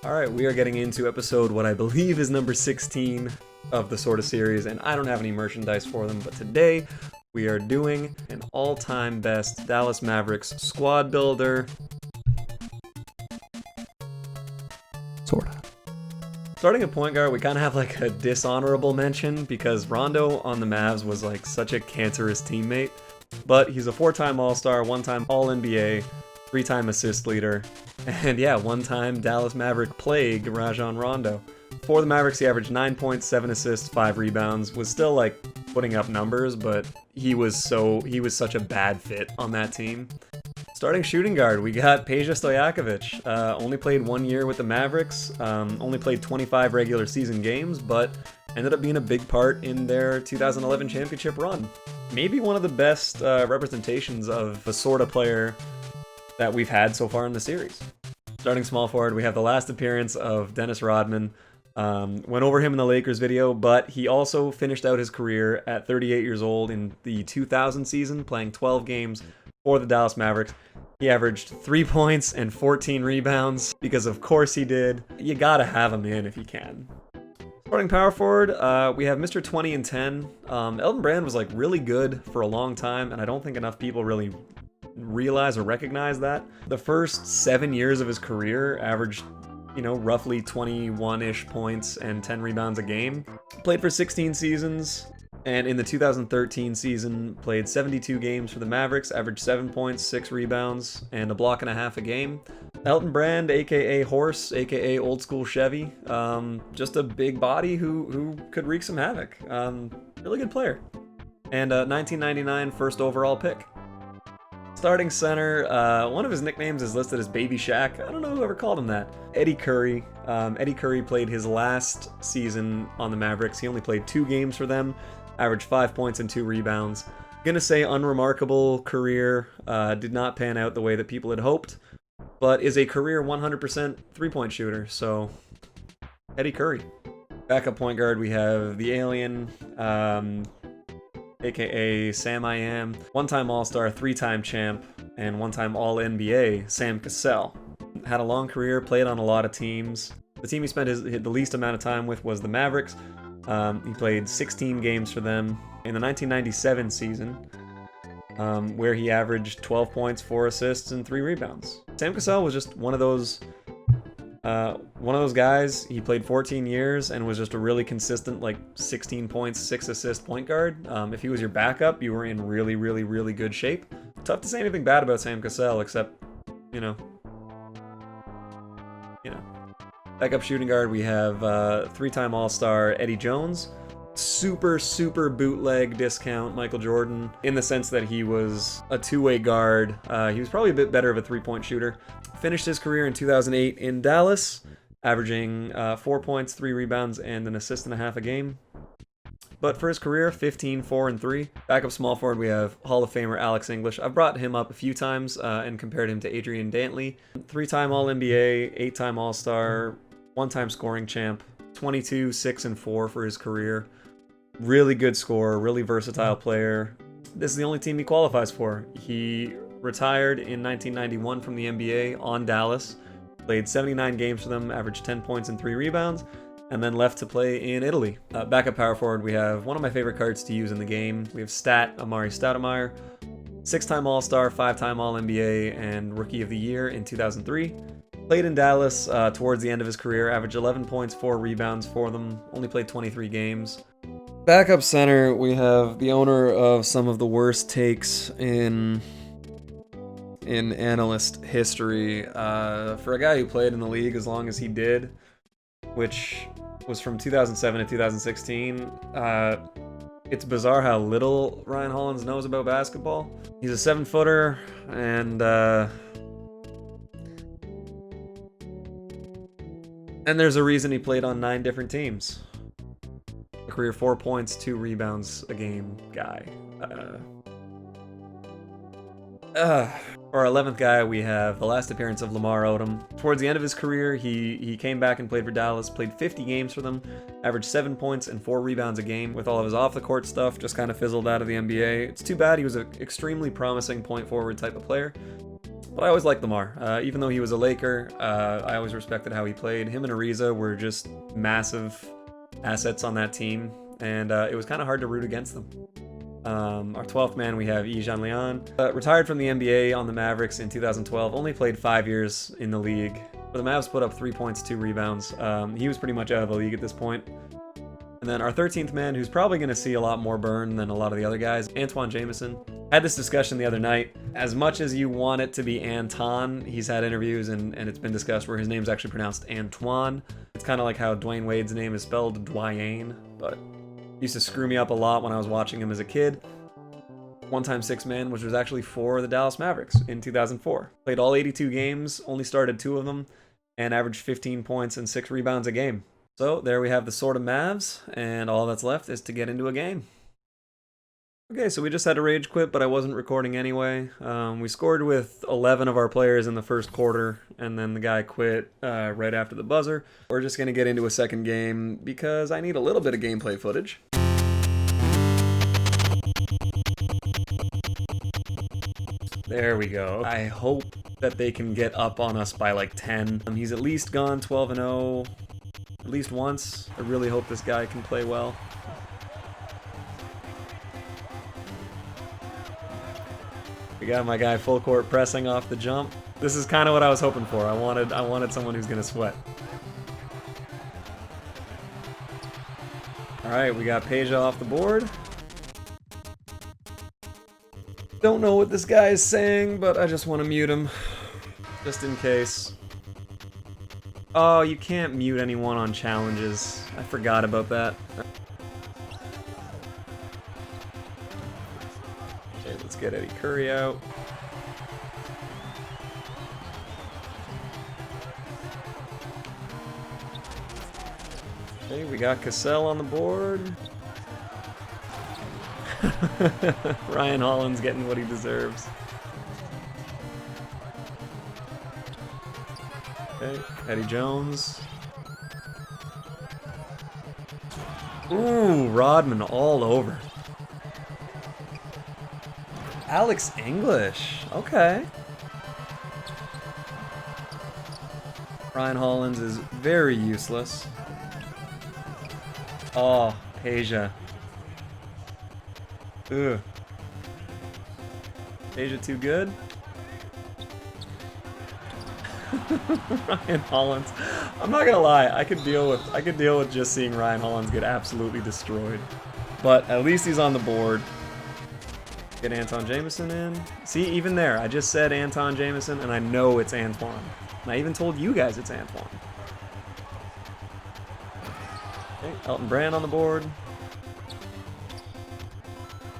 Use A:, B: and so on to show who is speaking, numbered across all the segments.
A: Alright, we are getting into episode what I believe is number 16 of the SortaSeries, and I don't have any merchandise for them, but today we are doing an all-time best Dallas Mavericks squad builder. Sorta. Starting at point guard, we kind of have like a dishonorable mention because Rondo on the Mavs was like such a cancerous teammate, but he's a 4-time All-Star, 1-time All-NBA, 3-time assist leader, and yeah, 1-time Dallas Maverick plague, Rajon Rondo. For the Mavericks, he averaged 9 points, 7 assists, 5 rebounds, was still like putting up numbers, but he was such a bad fit on that team. Starting shooting guard, we got Peja Stojakovic. Only played 1 year with the Mavericks, only played 25 regular season games, but ended up being a big part in their 2011 championship run. Maybe one of the best representations of a sort of player that we've had so far in the series. Starting small forward, we have the last appearance of Dennis Rodman. Went over him in the Lakers video, but he also finished out his career at 38 years old in the 2000 season, playing 12 games for the Dallas Mavericks. He averaged 3 points and 14 rebounds, because of course he did. You gotta have him in if you can. Starting power forward, we have Mr. 20 and 10. Elton Brand was like really good for a long time, and I don't think enough people really realize or recognize that. The first 7 years of his career averaged, roughly 21-ish points and 10 rebounds a game. Played for 16 seasons, and in the 2013 season, played 72 games for the Mavericks, averaged 7 points, 6 rebounds, and a block and a half a game. Elton Brand, aka Horse, aka Old School Chevy, just a big body who could wreak some havoc. Really good player. And 1999 first overall pick. Starting center, one of his nicknames is listed as Baby Shaq. I don't know who ever called him that. Eddie Curry. Eddie Curry played his last season on the Mavericks. He only played 2 games for them, averaged 5 points and 2 rebounds. Gonna say unremarkable career, did not pan out the way that people had hoped, but is a career 100% three-point shooter, so Eddie Curry. Backup point guard, we have the Alien, aka Sam I Am, 1-time All-Star, 3-time champ, and 1-time All-NBA, Sam Cassell. Had a long career, played on a lot of teams. The team he spent the least amount of time with was the Mavericks. He played 16 games for them in the 1997 season, where he averaged 12 points, 4 assists, and 3 rebounds. Sam Cassell was just one of those guys. He played 14 years and was just a really consistent, like 16 points, 6 assist point guard. If he was your backup, you were in really, really, really good shape. Tough to say anything bad about Sam Cassell, except, Backup shooting guard, we have 3-time All-Star Eddie Jones. Super, super bootleg discount Michael Jordan, in the sense that he was a two-way guard. He was probably a bit better of a three-point shooter. Finished his career in 2008 in Dallas, averaging 4 points, 3 rebounds, and an assist and a half a game. But for his career, 15, 4, and 3. Backup small forward, we have Hall of Famer Alex English. I've brought him up a few times and compared him to Adrian Dantley. 3-time All-NBA, 8-time All-Star, 1-time scoring champ, 22, 6, and 4 for his career. Really good scorer, really versatile player. This is the only team he qualifies for. He retired in 1991 from the NBA on Dallas, played 79 games for them, averaged 10 points and 3 rebounds, and then left to play in Italy. Backup power forward, we have one of my favorite cards to use in the game. We have Stat Amari Stoudemire, 6-time All-Star, 5-time All-NBA, and Rookie of the Year in 2003. Played in Dallas towards the end of his career, averaged 11 points, 4 rebounds for them, only played 23 games. Backup center, we have the owner of some of the worst takes in analyst history. For a guy who played in the league as long as he did, which was from 2007 to 2016, it's bizarre how little Ryan Hollins knows about basketball. He's a 7-footer, and there's a reason he played on 9 different teams. A career 4 points, 2 rebounds a game guy. For our 11th guy, we have the last appearance of Lamar Odom. Towards the end of his career, he came back and played for Dallas, played 50 games for them, averaged 7 points and 4 rebounds a game. With all of his off-the-court stuff, just kind of fizzled out of the NBA. It's too bad. He was an extremely promising point forward type of player. But I always liked Lamar. Even though he was a Laker, I always respected how he played. Him and Ariza were just massive assets on that team, and it was kind of hard to root against them. Our 12th man, we have Ijan Leon. Retired from the NBA on the Mavericks in 2012, only played 5 years in the league. But the Mavs put up 3 points, 2 rebounds. He was pretty much out of the league at this point. And then our 13th man, who's probably going to see a lot more burn than a lot of the other guys, Antoine Jameson. Had this discussion the other night. As much as you want it to be Anton, he's had interviews and it's been discussed where his name's actually pronounced Antoine. It's kind of like how Dwayne Wade's name is spelled Dwayne, but used to screw me up a lot when I was watching him as a kid. One-time 6-man, which was actually for the Dallas Mavericks in 2004. Played all 82 games, only started 2 of them, and averaged 15 points and 6 rebounds a game. So there we have the Sorta Mavs, and all that's left is to get into a game. Okay, so we just had a rage quit, but I wasn't recording anyway. We scored with 11 of our players in the first quarter, and then the guy quit right after the buzzer. We're just going to get into a second game because I need a little bit of gameplay footage. There we go. I hope that they can get up on us by like 10. He's at least gone 12-0. At least once. I really hope this guy can play well. We got my guy full court pressing off the jump. This is kind of what I was hoping for. I wanted someone who's gonna sweat. All right, we got Peja off the board. Don't know what this guy is saying, but I just want to mute him, just in case. Oh, you can't mute anyone on challenges. I forgot about that. Okay, let's get Eddie Curry out. Okay, we got Cassell on the board. Ryan Holland's getting what he deserves. Okay, Eddie Jones. Ooh, Rodman all over. Alex English. Okay. Ryan Hollins is very useless. Oh, Peja. Ugh. Peja too good? Ryan Hollins. I'm not gonna lie, I could deal with just seeing Ryan Hollins get absolutely destroyed. But at least he's on the board. Get Anton Jameson in. See, even there, I just said Anton Jameson and I know it's Antoine. And I even told you guys it's Antoine. Okay, Elton Brand on the board.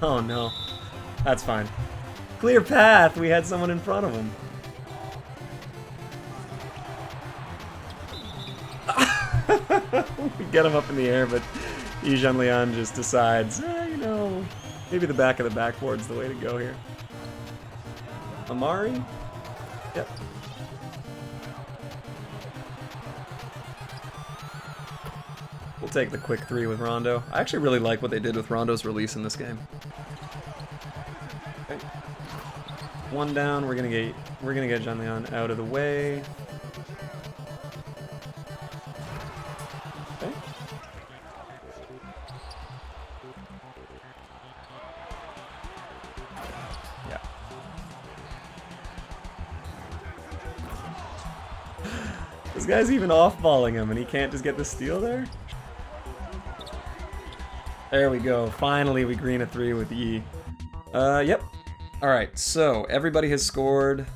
A: Oh no. That's fine. Clear path! We had someone in front of him. We get him up in the air, but Ijan Leon just decides, you know, maybe the back of the backboard's the way to go here. Amari? Yep. We'll take the quick 3 with Rondo. I actually really like what they did with Rondo's release in this game. Okay. 1 down, we're gonna get John Leon out of the way. Okay. Yeah. This guy's even off-balling him and he can't just get the steal there? There we go. Finally, we green a 3 with E. Yep. Alright, so everybody has scored.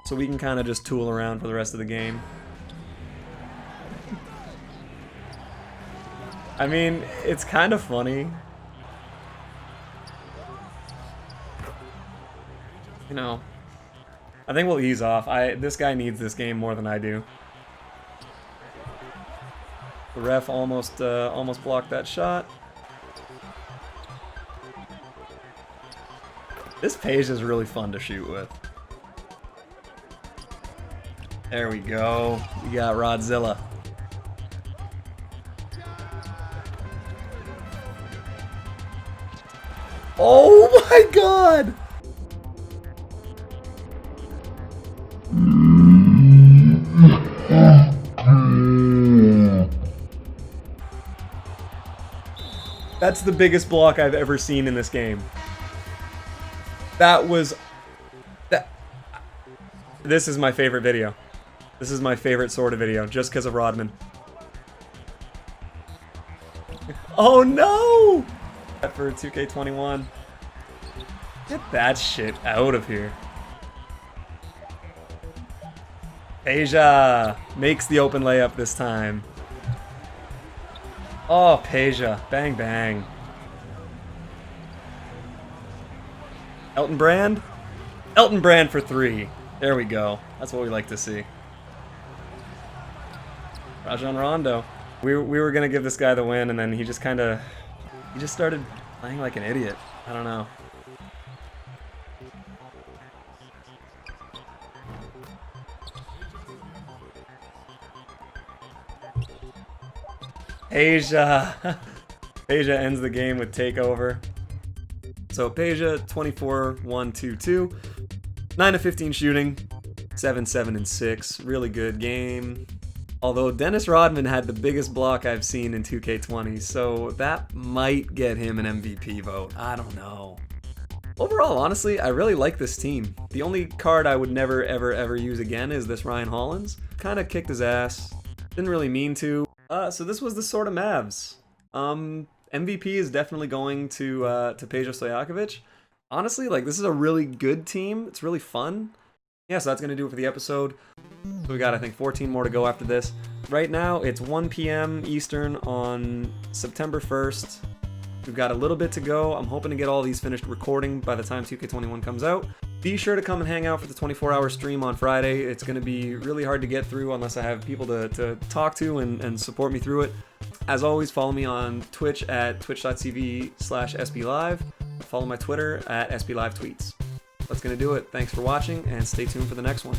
A: So we can kind of just tool around for the rest of the game. I mean, it's kind of funny. You know, I think we'll ease off. This guy needs this game more than I do. The ref almost blocked that shot. This page is really fun to shoot with. There we go. We got Rodzilla. Oh my god! That's the biggest block I've ever seen in this game. That was... This is my favorite video. This is my favorite Sorta video, just because of Rodman. Oh no! For 2K21. Get that shit out of here. Peja makes the open layup this time. Oh, Peja. Bang, bang. Elton Brand? Elton Brand for 3. There we go. That's what we like to see. Rajon Rondo. We were going to give this guy the win, and then he just he just started playing like an idiot. I don't know. Peja. Peja ends the game with takeover. So Peja 24-1-2-2. 9 of 15 shooting. 7-7-6. Really good game. Although Dennis Rodman had the biggest block I've seen in 2K20, so that might get him an MVP vote. I don't know. Overall, honestly, I really like this team. The only card I would never, ever, ever use again is this Ryan Hollins. Kind of kicked his ass. Didn't really mean to. So this was the Sorta Mavs. MVP is definitely going to Peja Stojakovic. Honestly, like, this is a really good team. It's really fun. Yeah, so that's going to do it for the episode. So we got, I think, 14 more to go after this. Right now, it's 1 p.m. Eastern on September 1st. We've got a little bit to go. I'm hoping to get all these finished recording by the time 2K21 comes out. Be sure to come and hang out for the 24-hour stream on Friday. It's going to be really hard to get through unless I have people to talk to and support me through it. As always, follow me on Twitch at twitch.tv/SBLive. Follow my Twitter at SBLiveTweets. That's going to do it. Thanks for watching, and stay tuned for the next one.